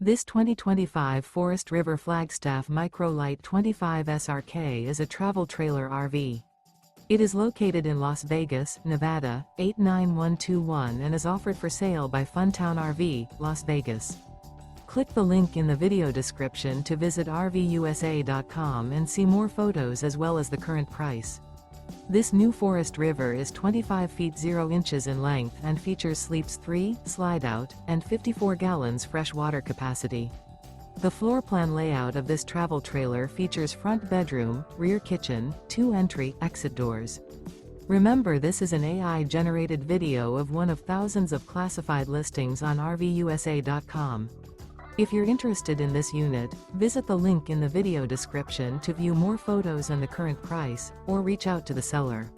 This 2025 Forest River Flagstaff Micro Lite 25 SRK is a travel trailer RV. It is located in Las Vegas, Nevada, 89121 and is offered for sale by Funtown RV, Las Vegas. Click the link in the video description to visit RVUSA.com and see more photos as well as the current price. This new Forest River is 25 feet 0 inches in length and features sleeps 3, Slideout, and 54 gallons fresh water capacity. The floor plan layout of this travel trailer features front bedroom, rear kitchen, 2 entry/exit doors. Remember, this is an AI-generated video of one of thousands of classified listings on RVUSA.com. If you're interested in this unit, visit the link in the video description to view more photos and the current price, or reach out to the seller.